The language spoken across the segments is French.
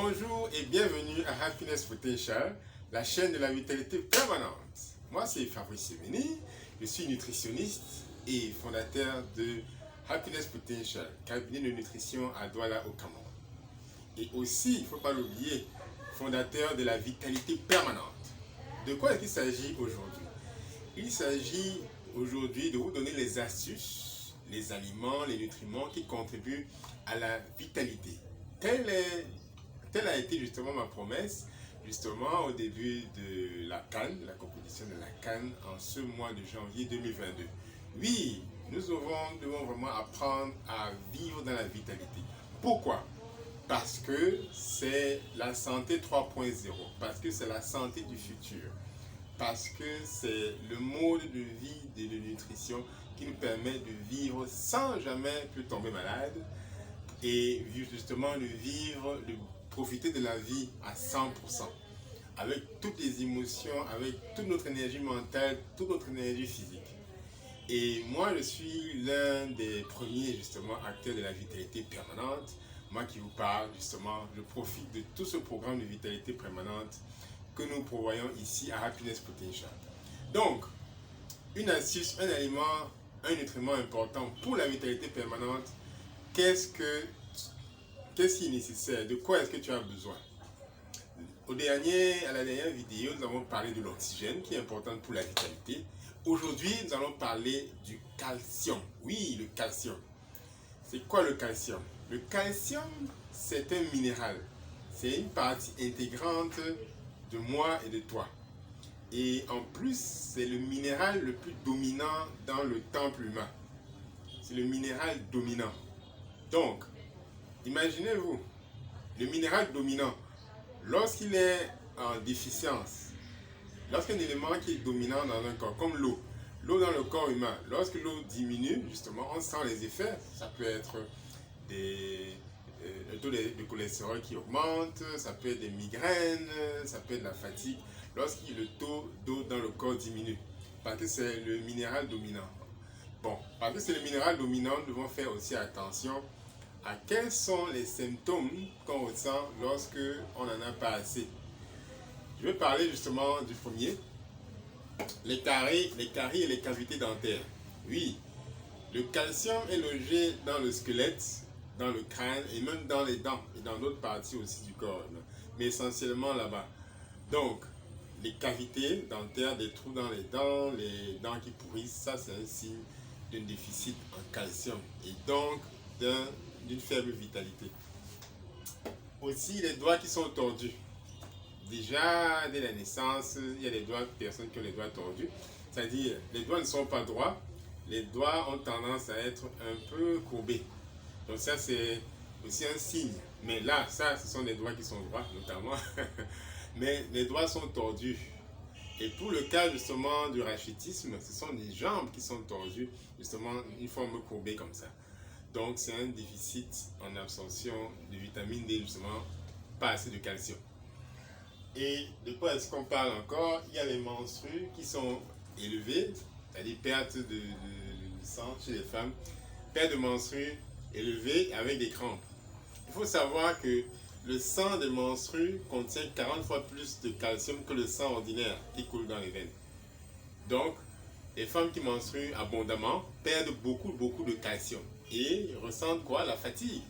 Bonjour et bienvenue à Happiness Potential, la chaîne de la vitalité permanente. Moi, c'est Fabrice Semeni, je suis nutritionniste et fondateur de Happiness Potential, cabinet de nutrition à Douala au Cameroun. Et aussi, il ne faut pas l'oublier, fondateur de la vitalité permanente. De quoi est-ce qu'il s'agit aujourd'hui? Il s'agit aujourd'hui de vous donner les astuces, les aliments, les nutriments qui contribuent à la vitalité. Telle a été justement ma promesse, justement au début de la CAN, la compétition de la CAN, en ce mois de janvier 2022. Oui, nous devons vraiment apprendre à vivre dans la vitalité. Pourquoi? Parce que c'est la santé 3.0, parce que c'est la santé du futur, parce que c'est le mode de vie et de nutrition qui nous permet de vivre sans jamais plus tomber malade et justement de profiter de la vie à 100%, avec toutes les émotions, avec toute notre énergie mentale, toute notre énergie physique. Et moi, je suis l'un des premiers justement acteurs de la vitalité permanente. Moi qui vous parle justement, je profite de tout ce programme de vitalité permanente que nous prévoyons ici à Happiness Potential. Donc, une astuce, un aliment, un nutriment important pour la vitalité permanente, qu'est-ce qui est nécessaire? De quoi est-ce que tu as besoin? À la dernière vidéo, nous avons parlé de l'oxygène qui est important pour la vitalité. Aujourd'hui, nous allons parler du calcium. Oui, le calcium. C'est quoi le calcium? Le calcium, c'est un minéral. C'est une partie intégrante de moi et de toi. Et en plus, c'est le minéral le plus dominant dans le temple humain. C'est le minéral dominant. Donc, imaginez-vous, le minéral dominant, lorsqu'il est en déficience, lorsqu'un élément qui est dominant dans un corps, comme l'eau dans le corps humain, lorsque l'eau diminue, justement, on sent les effets. Ça peut être le taux de cholestérol qui augmente, ça peut être des migraines, ça peut être la fatigue, lorsque le taux d'eau dans le corps diminue, parce que c'est le minéral dominant. Bon, parce que c'est le minéral dominant, nous devons faire aussi attention à quels sont les symptômes qu'on ressent lorsque on n'en a pas assez. Je vais parler justement du premier, les caries et les cavités dentaires. Oui, le calcium est logé dans le squelette, dans le crâne et même dans les dents et dans d'autres parties aussi du corps, mais essentiellement là-bas. Donc, les cavités dentaires, des trous dans les dents qui pourrissent, ça c'est un signe d'un déficit en calcium et donc d'une faible vitalité. Aussi, les doigts qui sont tordus. Déjà, dès la naissance, il y a des personnes qui ont les doigts tordus. C'est-à-dire, les doigts ne sont pas droits. Les doigts ont tendance à être un peu courbés. Donc ça, c'est aussi un signe. Mais là, ce sont des doigts qui sont droits, notamment. Mais les doigts sont tordus. Et pour le cas, justement, du rachitisme, ce sont les jambes qui sont tordues, justement, une forme courbée comme ça. Donc, c'est un déficit en absorption de vitamine D, justement, pas assez de calcium. Et de quoi est-ce qu'on parle encore? Il y a les menstrues qui sont élevées, c'est-à-dire perte de sang chez les femmes, perte de menstrues élevée avec des crampes. Il faut savoir que le sang de menstrues contient 40 fois plus de calcium que le sang ordinaire qui coule dans les veines. Donc, les femmes qui menstruent abondamment perdent beaucoup de calcium et ressentent quoi? La fatigue.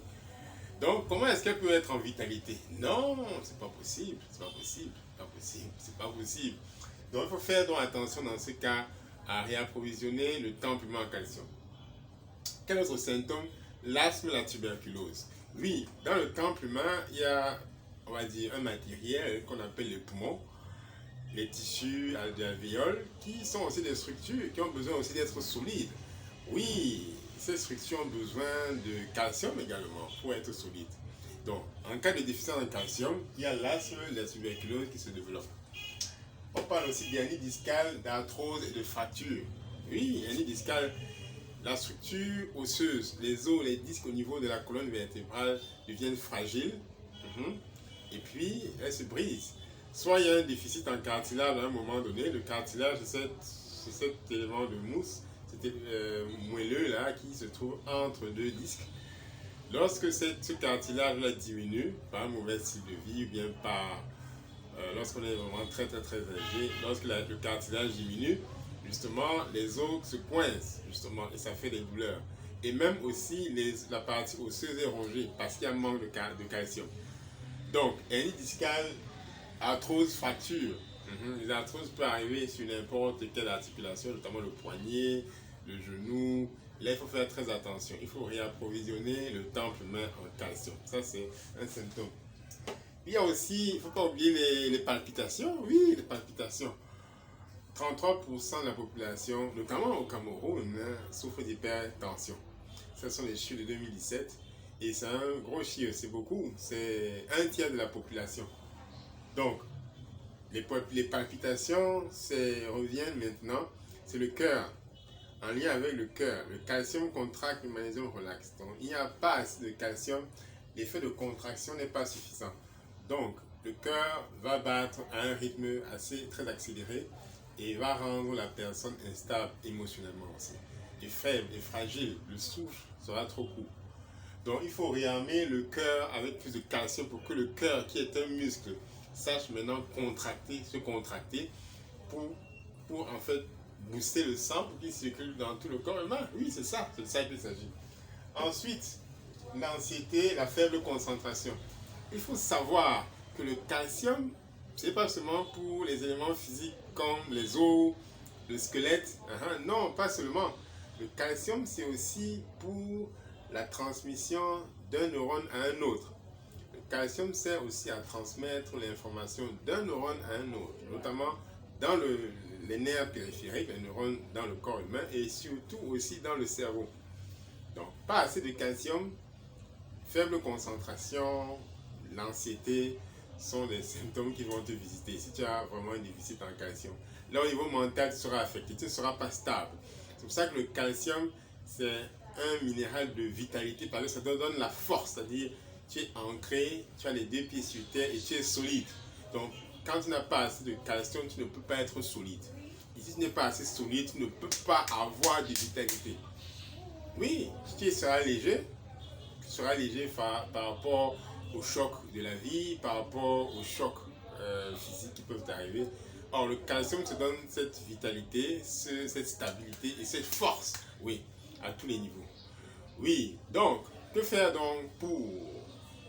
Donc, comment est-ce qu'elle peut être en vitalité? Non, c'est pas possible, c'est pas possible, c'est pas possible, c'est pas possible. Donc, il faut faire donc attention dans ce cas à réapprovisionner le temple humain en calcium. Quel autre symptôme? L'asthme et la tuberculose. Oui, dans le temple humain, il y a, on va dire, un matériel qu'on appelle les poumons, les tissus alvéoles, qui sont aussi des structures qui ont besoin aussi d'être solides. Oui, ces structures ont besoin de calcium également pour être solides. Donc, en cas de déficit en calcium, il y a l'asthme et la tuberculose qui se développent. On parle aussi d'hernie discale, d'arthrose et de fracture. Oui, hernie discale, la structure osseuse, les os, les disques au niveau de la colonne vertébrale deviennent fragiles et puis elles se brisent. Soit il y a un déficit en cartilage à un moment donné, le cartilage c'est cet élément de mousse, c'était moelleux là qui se trouve entre deux disques. Lorsque ce cartilage-là diminue par un mauvais style de vie ou bien par lorsqu'on est vraiment très très très âgé, lorsque le cartilage diminue, justement les os se coincent justement et ça fait des douleurs. Et même aussi la partie osseuse est rongée parce qu'il y a un manque de calcium. Donc, hernie discale, arthrose, fracture. Les arthroses peuvent arriver sur n'importe quelle articulation, notamment le poignet, le genou. Là, il faut faire très attention. Il faut réapprovisionner le temple main en calcium. Ça, c'est un symptôme. Il y a aussi, il ne faut pas oublier les palpitations. Oui, les palpitations. 33% de la population, notamment au Cameroun, souffre d'hypertension. Ce sont les chiffres de 2017. Et c'est un gros chiffre, c'est beaucoup. C'est un tiers de la population. Donc, les palpitations reviennent maintenant. C'est le cœur. En lien avec le cœur, le calcium contracte, le magnésium relaxe. Donc, il n'y a pas assez de calcium. L'effet de contraction n'est pas suffisant. Donc, le cœur va battre à un rythme très accéléré et va rendre la personne instable émotionnellement aussi. Et faible et fragile, le souffle sera trop court. Donc, il faut réarmer le cœur avec plus de calcium pour que le cœur, qui est un muscle, sache maintenant se contracter pour en fait booster le sang pour qu'il circule dans tout le corps humain. Oui, c'est ça qu'il s'agit. Ensuite, l'anxiété, la faible concentration. Il faut savoir que le calcium, ce n'est pas seulement pour les éléments physiques comme les os, le squelette. Non, pas seulement. Le calcium, c'est aussi pour la transmission d'un neurone à un autre. Le calcium sert aussi à transmettre l'information d'un neurone à un autre, notamment dans les nerfs périphériques, les neurones dans le corps humain et surtout aussi dans le cerveau. Donc, pas assez de calcium, faible concentration, l'anxiété sont des symptômes qui vont te visiter. Si tu as vraiment un déficit en calcium, là au niveau mental, tu seras affecté, tu ne seras pas stable. C'est pour ça que le calcium, c'est un minéral de vitalité parce que ça te donne la force, c'est-à-dire tu es ancré, tu as les deux pieds sur terre et tu es solide. Donc, quand tu n'as pas assez de calcium, tu ne peux pas être solide. Et si tu n'es pas assez solide, tu ne peux pas avoir de vitalité. Oui, tu seras léger, par rapport au choc de la vie, par rapport aux chocs physiques qui peuvent arriver. Or, le calcium te donne cette vitalité, cette stabilité et cette force, oui, à tous les niveaux. Oui, donc, que faire donc pour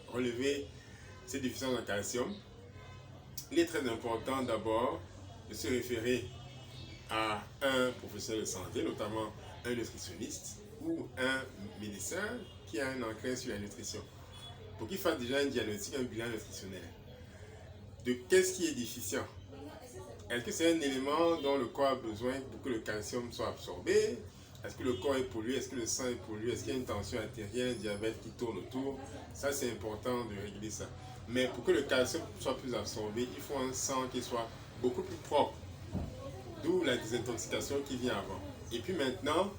relever ces déficiences en calcium? Il est très important d'abord de se référer à un professionnel de santé, notamment un nutritionniste ou un médecin qui a un ancré sur la nutrition, pour qu'il fasse déjà un diagnostic, un bilan nutritionnel de qu'est-ce qui est déficient. Est-ce que c'est un élément dont le corps a besoin pour que le calcium soit absorbé? Est-ce que le corps est pollué? Est-ce que le sang est pollué? Est-ce qu'il y a une tension artérielle, un diabète qui tourne autour? Ça, c'est important de régler ça. Mais pour que le calcium soit plus absorbé, il faut un sang qui soit beaucoup plus propre. D'où la désintoxication qui vient avant. Et puis maintenant,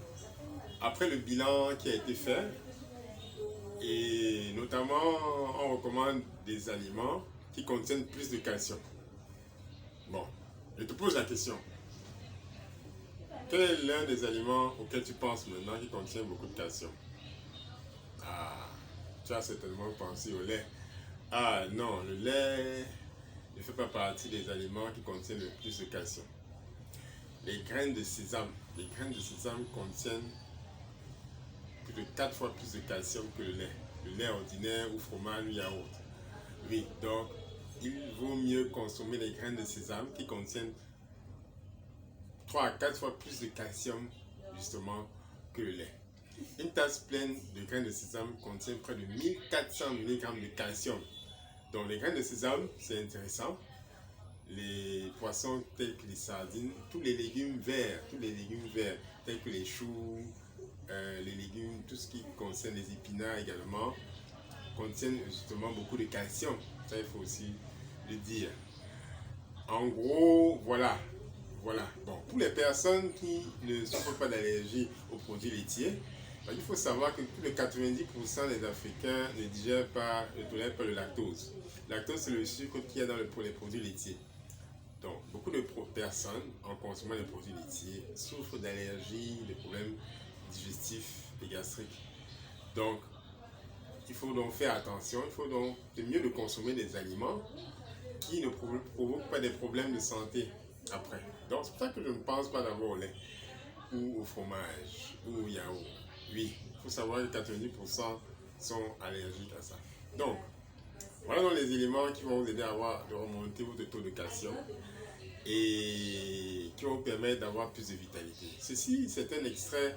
après le bilan qui a été fait, et notamment, on recommande des aliments qui contiennent plus de calcium. Bon, je te pose la question. Quel est l'un des aliments auxquels tu penses maintenant qui contient beaucoup de calcium? Ah, tu as certainement pensé au lait. Ah non, le lait ne fait pas partie des aliments qui contiennent le plus de calcium. Les graines de sésame. Les graines de sésame contiennent plus de 4 fois plus de calcium que le lait. Le lait ordinaire ou fromage ou yaourt. Oui, donc il vaut mieux consommer les graines de sésame qui contiennent 3 à 4 fois plus de calcium justement que le lait. Une tasse pleine de graines de sésame contient près de 1400 mg de calcium. Donc les graines de sésame, c'est intéressant. Les poissons tels que les sardines, tous les légumes verts, tels que les choux, les légumes, tout ce qui concerne les épinards également, contiennent justement beaucoup de calcium. Ça, il faut aussi le dire. En gros, voilà. Bon, pour les personnes qui ne souffrent pas d'allergie aux produits laitiers, il faut savoir que plus de 90% des Africains ne tolèrent pas le lactose. Le lactose, c'est le sucre qu'il y a pour les produits laitiers. Donc, beaucoup de personnes, en consommant les produits laitiers, souffrent d'allergies, de problèmes digestifs et gastriques. Donc, il faut donc faire attention, il faut donc, c'est mieux de consommer des aliments qui ne provoquent pas des problèmes de santé après. Donc c'est pour ça que je ne pense pas d'abord au lait, ou au fromage, ou au yaourt. Oui, il faut savoir que 90% sont allergiques à ça. Donc, voilà donc les éléments qui vont vous aider à remonter votre taux de calcium et qui vont vous permettre d'avoir plus de vitalité. Ceci, c'est un extrait,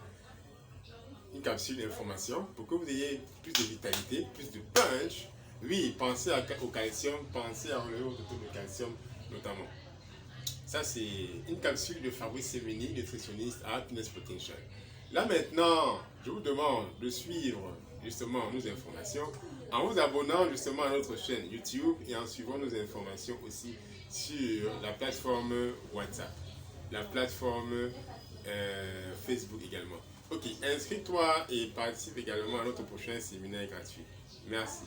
une capsule d'information pour que vous ayez plus de vitalité, plus de punch. Oui, pensez au calcium, pensez à relever votre taux de calcium notamment. Ça, c'est une capsule de Fabrice Semeni, nutritionniste à Happiness Potential. Là maintenant, je vous demande de suivre justement nos informations en vous abonnant justement à notre chaîne YouTube et en suivant nos informations aussi sur la plateforme WhatsApp, la plateforme Facebook également. Ok, inscris-toi et participe également à notre prochain séminaire gratuit. Merci.